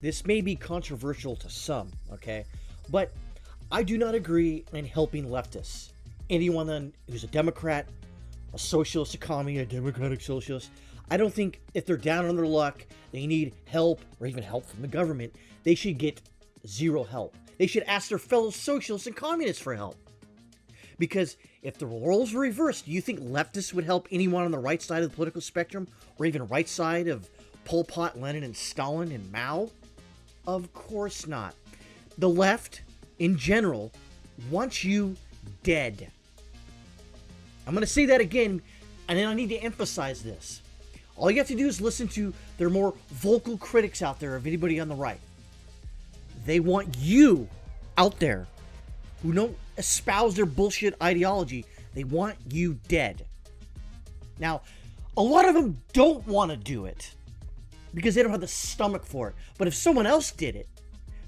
This may be controversial to some, okay? But I do not agree in helping leftists. Anyone who's a Democrat, a socialist, a commie, a democratic socialist, I don't think if they're down on their luck, they need help or even help from the government, they should get zero help. They should ask their fellow socialists and communists for help. Because if the roles were reversed, do you think leftists would help anyone on the right side of the political spectrum, or even right side of Pol Pot, Lenin, and Stalin, and Mao? Of course not. The left, in general, wants you dead. I'm going to say that again, and then I need to emphasize this. All you have to do is listen to their more vocal critics out there of anybody on the right. They want you out there who don't espouse their bullshit ideology. They want you dead. Now, a lot of them don't want to do it because they don't have the stomach for it. But if someone else did it,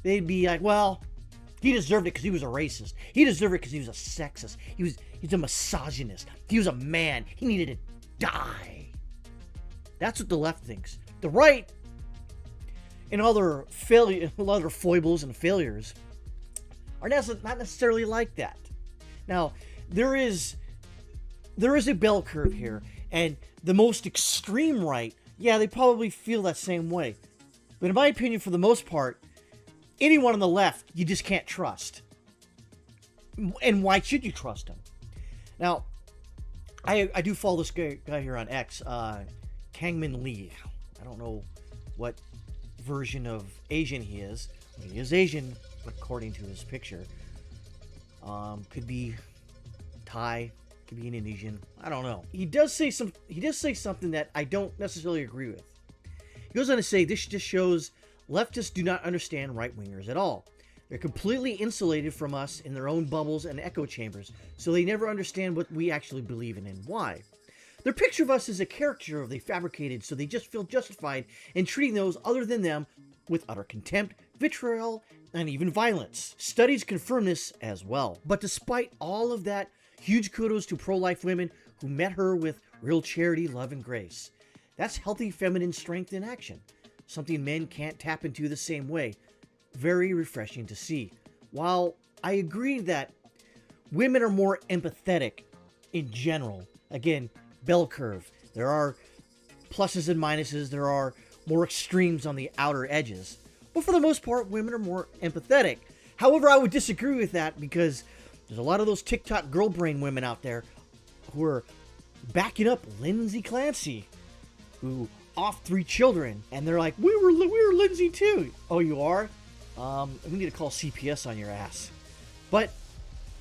they'd be like, well, he deserved it because he was a racist. He deserved it because he was a sexist. He's a misogynist. He was a man. He needed to die. That's what the left thinks. The right, in all their foibles and failures, are not necessarily like that. Now, there is a bell curve here, and the most extreme right, yeah, they probably feel that same way. But in my opinion, for the most part, anyone on the left, you just can't trust. And why should you trust him? Now, I do follow this guy here on X, Kangmin Lee. I don't know what version of Asian he is. He is Asian, according to his picture. Could be Thai, could be an Indonesian. I don't know. He does say something that I don't necessarily agree with. He goes on to say this just shows leftists do not understand right-wingers at all. They're completely insulated from us in their own bubbles and echo chambers, so they never understand what we actually believe in and why. Their picture of us is a caricature they fabricated, so they just feel justified in treating those other than them with utter contempt, vitriol, and even violence. Studies confirm this as well. But despite all of that, huge kudos to pro-life women who met her with real charity, love, and grace. That's healthy feminine strength in action, something men can't tap into the same way. Very refreshing to see. While I agree that women are more empathetic in general, again, bell curve. There are pluses and minuses. There are more extremes on the outer edges. But for the most part, women are more empathetic. However, I would disagree with that because there's a lot of those TikTok girl brain women out there who are backing up Lindsay Clancy, who off 3 children, and they're like, we were Lindsay too. Oh, you are? We need to call CPS on your ass. But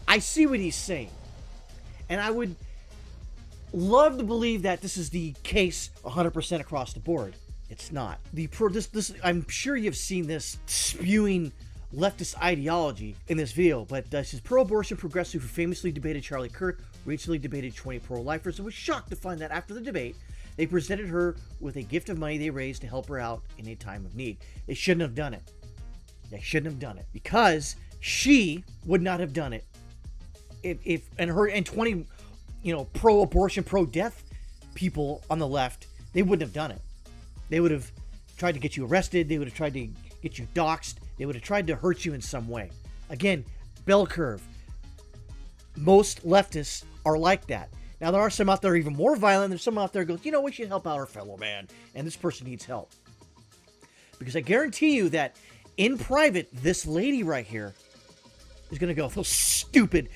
I see what he's saying, and I would love to believe that this is the case 100% across the board. It's not. I'm sure you've seen this spewing leftist ideology in this video, but this is pro-abortion progressive who famously debated Charlie Kirk, recently debated 20 pro-lifers, and was shocked to find that after the debate, they presented her with a gift of money they raised to help her out in a time of need. They shouldn't have done it. They shouldn't have done it because she would not have done it if 20 pro-abortion, pro-death people on the left, they wouldn't have done it. They would have tried to get you arrested. They would have tried to get you doxxed. They would have tried to hurt you in some way. Again, bell curve. Most leftists are like that. Now, there are some out there even more violent. There's some out there who goes, we should help out our fellow man, and this person needs help. Because I guarantee you that in private, this lady right here is going to go, those stupid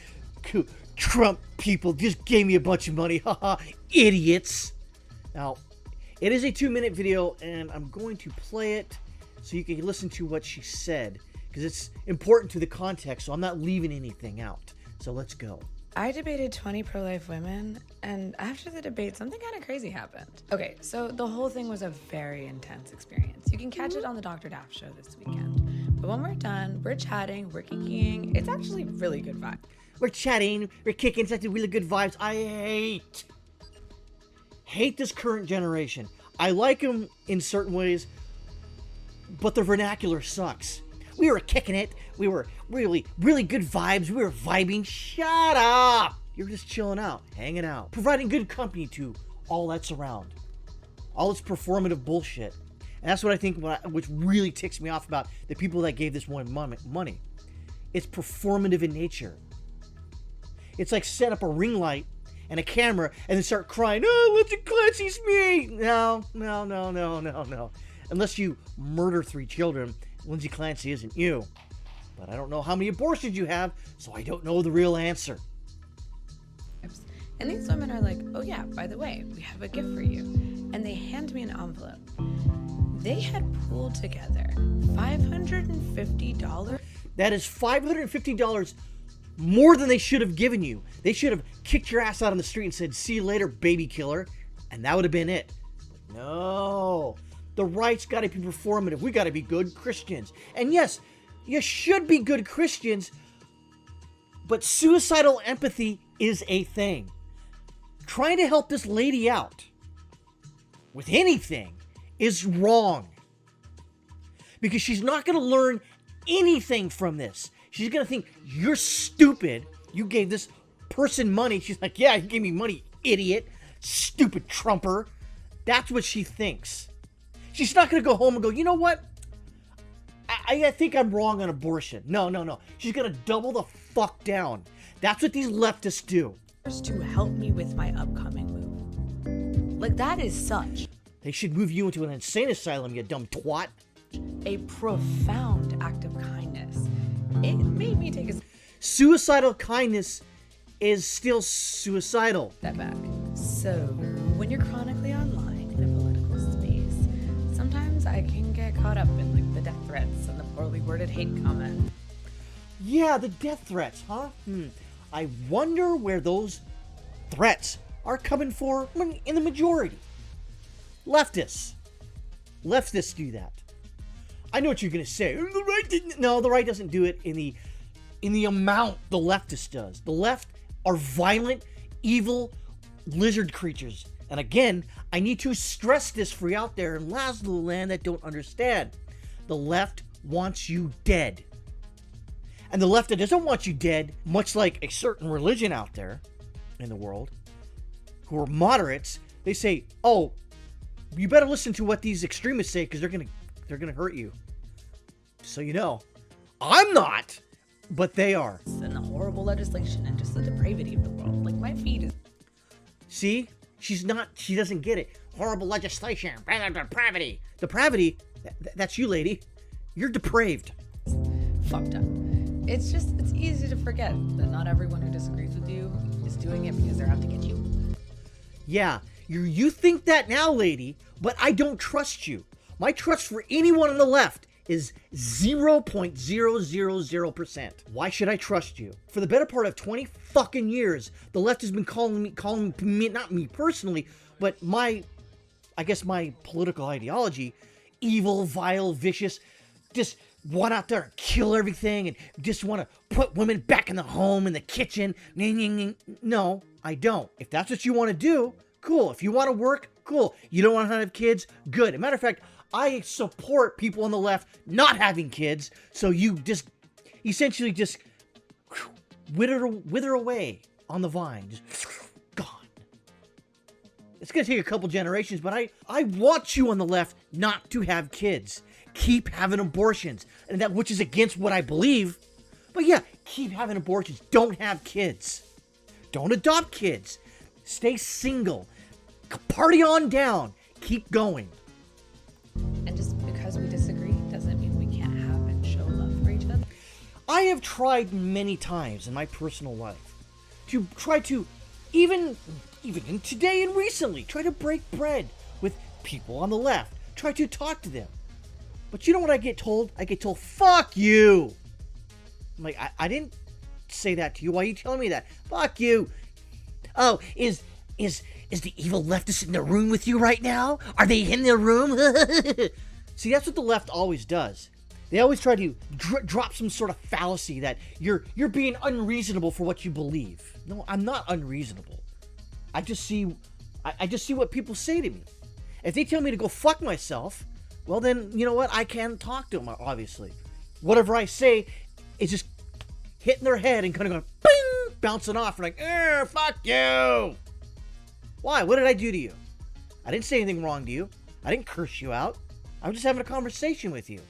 Trump people just gave me a bunch of money. Haha, idiots. Now, it is a 2-minute video, and I'm going to play it so you can listen to what she said, because it's important to the context, so I'm not leaving anything out. So let's go. I debated 20 pro-life women, and after the debate, something kind of crazy happened. Okay, so the whole thing was a very intense experience. You can catch it on the Dr. Daff show this weekend. But when we're done, we're chatting, we're kicking. It's actually really good vibe. We're chatting, we're kicking, it's actually really good vibes. I hate this current generation. I like them in certain ways, but their vernacular sucks. We were kicking it. We were really, really good vibes. We were vibing. Shut up. You're just chilling out, hanging out, providing good company to all that's around. All this performative bullshit. And that's what I think, which really ticks me off about the people that gave this woman money. It's performative in nature. It's like set up a ring light and a camera and then start crying, "Oh, Lindsay Clancy's me!" No. Unless you murder 3 children, Lindsay Clancy isn't you. But I don't know how many abortions you have, so I don't know the real answer. And these women are like, "Oh yeah, by the way, we have a gift for you." And they hand me an envelope. They had pooled together $550. That is $550 more than they should have given you. They should have kicked your ass out on the street and said, "See you later, baby killer." And that would have been it. No. The right's got to be performative. We got to be good Christians. And yes, you should be good Christians, but suicidal empathy is a thing. Trying to help this lady out with anything is wrong. Because she's not going to learn anything from this. She's going to think, "You're stupid. You gave this person money." She's like, "Yeah, you gave me money, idiot. Stupid Trumper." That's what she thinks. She's not going to go home and go, "You know what? I think I'm wrong on abortion." No. She's going to double the fuck down. That's what these leftists do. To help me with my upcoming move. Like, that is such They should move you into an insane asylum, you dumb twat. a profound act of kindness. It made me take a Suicidal kindness is still suicidal. step back. So, when you're chronically online in a political space, sometimes I can get caught up in like the death threats and the poorly worded hate comments. Yeah, the death threats, huh? I wonder where those threats are coming for in the majority. Leftists. Leftists do that. I know what you're going to say. The right didn't. No, the right doesn't do it in the amount the leftist does. The left are violent, evil lizard creatures. And again, I need to stress this for you out there in Laszlo land that don't understand. The left wants you dead. And the left that doesn't want you dead, much like a certain religion out there in the world, who are moderates, they say, "Oh, you better listen to what these extremists say because they're gonna hurt you." So you know, I'm not, but they are. And the horrible legislation and just the depravity of the world. Like, my feed is See, she doesn't get it. Horrible legislation, depravity. Depravity, that's you, lady. You're depraved. fucked up. It's easy to forget that not everyone who disagrees with you is doing it because they're out to get you. Yeah, you think that now, lady, but I don't trust you. My trust for anyone on the left is 0.000%. Why should I trust you? For the better part of 20 fucking years, the left has been calling me, not me personally, but my political ideology, evil, vile, vicious, just want out there and kill everything and just want to put women back in the home, in the kitchen. No, I don't. If that's what you want to do, cool. If you want to work, cool. You don't want to have kids, good. As a matter of fact, I support people on the left not having kids, so you just essentially just wither away on the vine. Just gone. It's going to take a couple generations, but I want you on the left not to have kids. Keep having abortions, and that which is against what I believe. But yeah, keep having abortions. Don't have kids. Don't adopt kids. Stay single. Party on down. Keep going. And just because we disagree doesn't mean we can't have and show love for each other. I have tried many times in my personal life to try to, even in today and recently, try to break bread with people on the left. Try to talk to them. But you know what I get told? I get told, "Fuck you." I'm like, I didn't say that to you. Why are you telling me that? Fuck you. Oh, is the evil leftist in the room with you right now? Are they in the room? See, that's what the left always does. They always try to drop some sort of fallacy that you're being unreasonable for what you believe. No, I'm not unreasonable. I just see what people say to me. If they tell me to go fuck myself, well then, you know what? I can talk to them, obviously. Whatever I say is just hitting their head and kind of going, bing, bouncing off, and like, fuck you. Why? What did I do to you? I didn't say anything wrong to you. I didn't curse you out. I'm just having a conversation with you.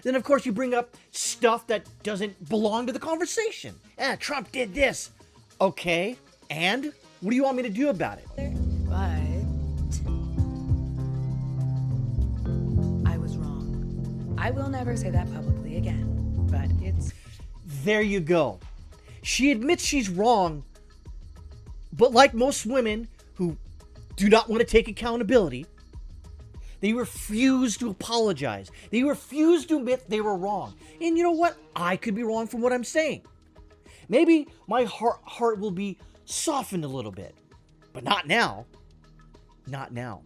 Then, of course, you bring up stuff that doesn't belong to the conversation. Trump did this. Okay, and what do you want me to do about it? But I was wrong. I will never say that publicly again, but it's... There you go. She admits she's wrong, but like most women who do not want to take accountability, they refuse to apologize. They refuse to admit they were wrong. And you know what? I could be wrong from what I'm saying. Maybe my heart will be softened a little bit. But not now. Not now.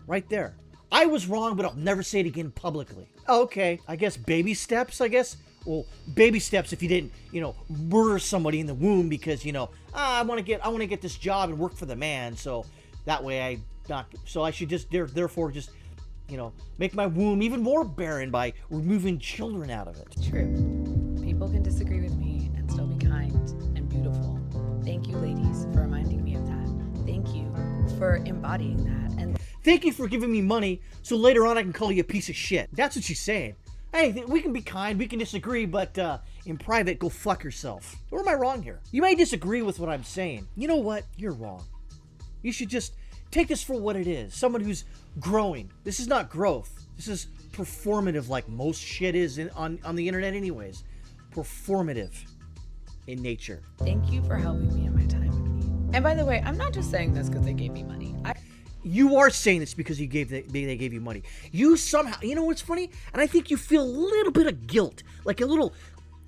Right there. I was wrong, but I'll never say it again publicly. Okay, I guess baby steps, I guess. Well, baby steps if you didn't, murder somebody in the womb because, I want to get this job and work for the man, so that way I should just therefore just, make my womb even more barren by removing children out of it. True. People can disagree with me and still be kind and beautiful. Thank you, ladies, for reminding me of that. Thank you for embodying that. And thank you for giving me money so later on I can call you a piece of shit. That's what she's saying. Hey, we can be kind, we can disagree, but in private, go fuck yourself. Or am I wrong here? You may disagree with what I'm saying. You know what? You're wrong. You should just take this for what it is. Someone who's growing. This is not growth. This is performative like most shit is on the internet anyways. Performative in nature. Thank you for helping me in my time with me. And by the way, I'm not just saying this because they gave me money. You are saying this because they gave you money. You somehow, you know what's funny? And I think you feel a little bit of guilt, like a little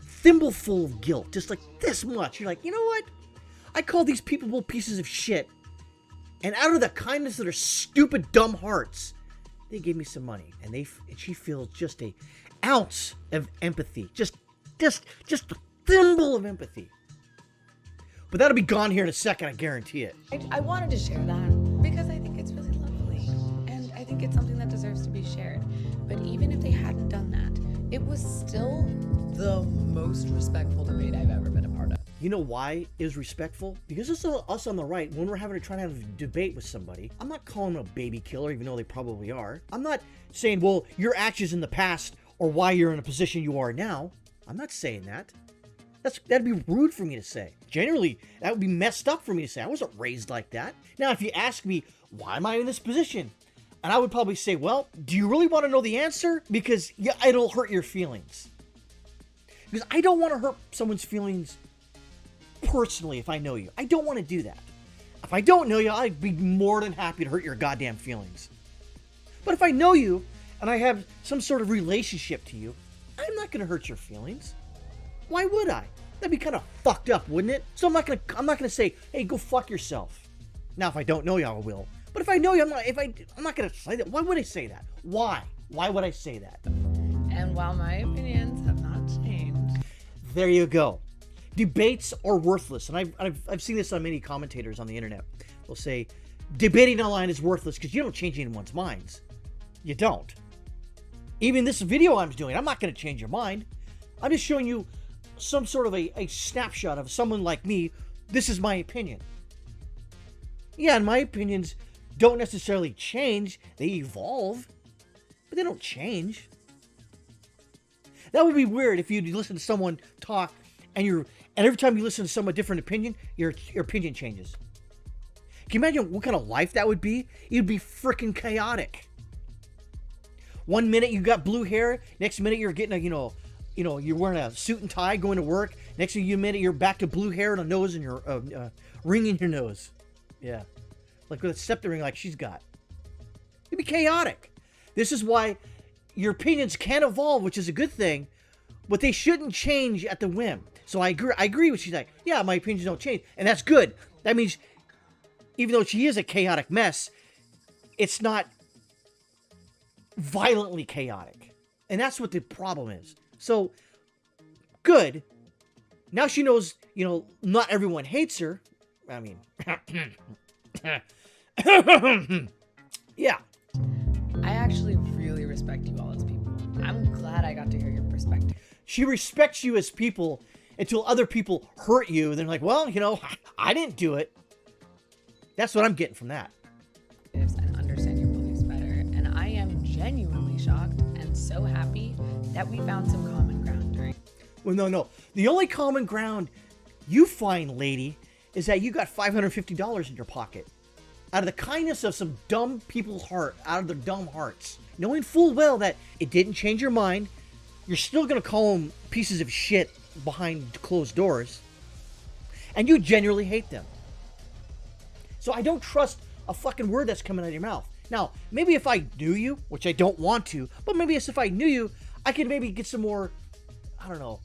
thimbleful of guilt, just like this much. You're like, you know what? I call these people pieces of shit, and out of the kindness of their stupid, dumb hearts, they gave me some money, and she feels just a ounce of empathy, just a thimble of empathy. But that'll be gone here in a second, I guarantee it. I wanted to share that because I think it's really lovely. And I think it's something that deserves to be shared. But even if they hadn't done that, it was still the most respectful debate I've ever been a part of. You know why it was respectful? Because it's us on the right, when we're trying to have a debate with somebody, I'm not calling them a baby killer, even though they probably are. I'm not saying, well, your actions in the past or why you're in a position you are now. I'm not saying that. That'd be rude for me to say. Generally, that would be messed up for me to say. I wasn't raised like that. Now, if you ask me, why am I in this position? And I would probably say, well, do you really want to know the answer? Because it'll hurt your feelings. Because I don't want to hurt someone's feelings personally if I know you. I don't want to do that. If I don't know you, I'd be more than happy to hurt your goddamn feelings. But if I know you and I have some sort of relationship to you, I'm not going to hurt your feelings. Why would I? That'd be kind of fucked up, wouldn't it? So I'm not gonna say, hey, go fuck yourself. Now, if I don't know you, I will. But if I know you, I'm not gonna say that. Why would I say that? Why? Why would I say that? And while my opinions have not changed, there you go. Debates are worthless, and I've seen this on many commentators on the internet. They'll say, debating online is worthless because you don't change anyone's minds. You don't. Even this video I'm doing, I'm not gonna change your mind. I'm just showing you some sort of a snapshot of someone like me. This is my opinion. Yeah, and my opinions don't necessarily change. They evolve, but they don't change. That would be weird if you listen to someone talk and every time you listen to someone different opinion, your opinion changes. Can you imagine what kind of life that would be? It'd be freaking chaotic. One minute you got blue hair, next minute you're getting you're wearing a suit and tie going to work. Next minute, you're back to blue hair and a nose and your ring in your nose. Yeah. Like with a septum ring like she's got. It'd be chaotic. This is why your opinions can evolve, which is a good thing, but they shouldn't change at the whim. So I agree with she's like, yeah, my opinions don't change. And that's good. That means even though she is a chaotic mess, it's not violently chaotic. And that's what the problem is. So, good. Now she knows, not everyone hates her. I mean, yeah. I actually really respect you all as people. I'm glad I got to hear your perspective. She respects you as people until other people hurt you. And they're like, well, I didn't do it. That's what I'm getting from that. And understand your beliefs better. And I so happy that we found some common ground during. Well, no. The only common ground you find, lady, is that you got $550 in your pocket. Out of the kindness of some dumb people's heart, out of their dumb hearts. Knowing full well that it didn't change your mind, you're still going to call them pieces of shit behind closed doors. And you genuinely hate them. So I don't trust a fucking word that's coming out of your mouth. Now, maybe if I knew you, which I don't want to, but maybe if I knew you, I could maybe get some more, I don't know,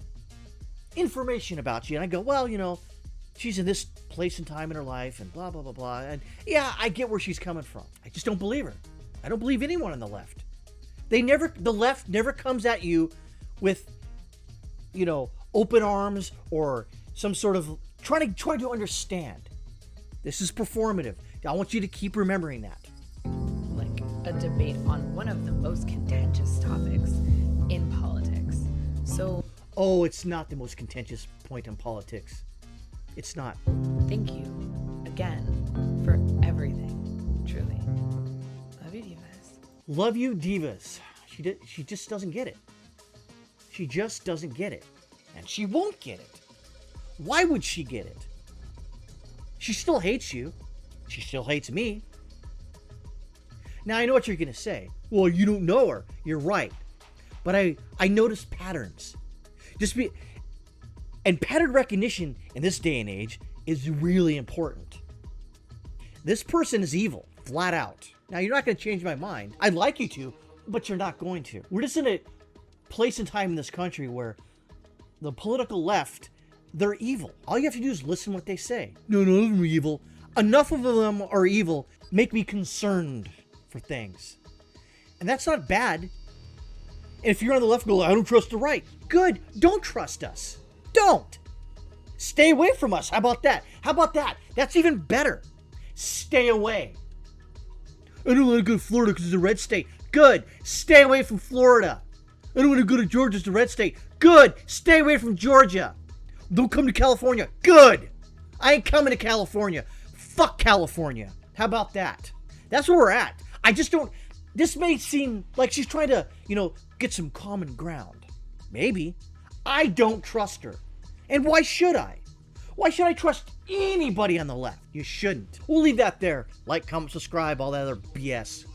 information about you. And I go, well, she's in this place and time in her life and blah, blah, blah, blah. And yeah, I get where she's coming from. I just don't believe her. I don't believe anyone on the left. The left never comes at you with, open arms or some sort of trying to understand. This is performative. I want you to keep remembering that. Like a debate on one of the most contentious topics in politics. So, oh, it's not the most contentious point in politics. It's not. Thank you again for everything. Truly. Love you, divas. Love you, divas. She just doesn't get it. She just doesn't get it. And she won't get it. Why would she get it? She still hates you. She still hates me. Now, I know what you're going to say. Well, you don't know her. You're right. But I notice patterns. And pattern recognition in this day and age is really important. This person is evil, flat out. Now, you're not going to change my mind. I'd like you to, but you're not going to. We're just in a place and time in this country where the political left, they're evil. All you have to do is listen to what they say. No, they're evil. Enough of them are evil, make me concerned for things. And that's not bad. And if you're on the left, go, I don't trust the right. Good. Don't trust us. Don't. Stay away from us. How about that? That's even better. Stay away. I don't want to go to Florida because it's a red state. Good. Stay away from Florida. I don't want to go to Georgia. It's a red state. Good. Stay away from Georgia. Don't come to California. Good. I ain't coming to California. Fuck California. How about that? That's where we're at. I just don't... This may seem like she's trying to, get some common ground. Maybe. I don't trust her. And why should I? Why should I trust anybody on the left? You shouldn't. We'll leave that there. Like, comment, subscribe, all that other BS.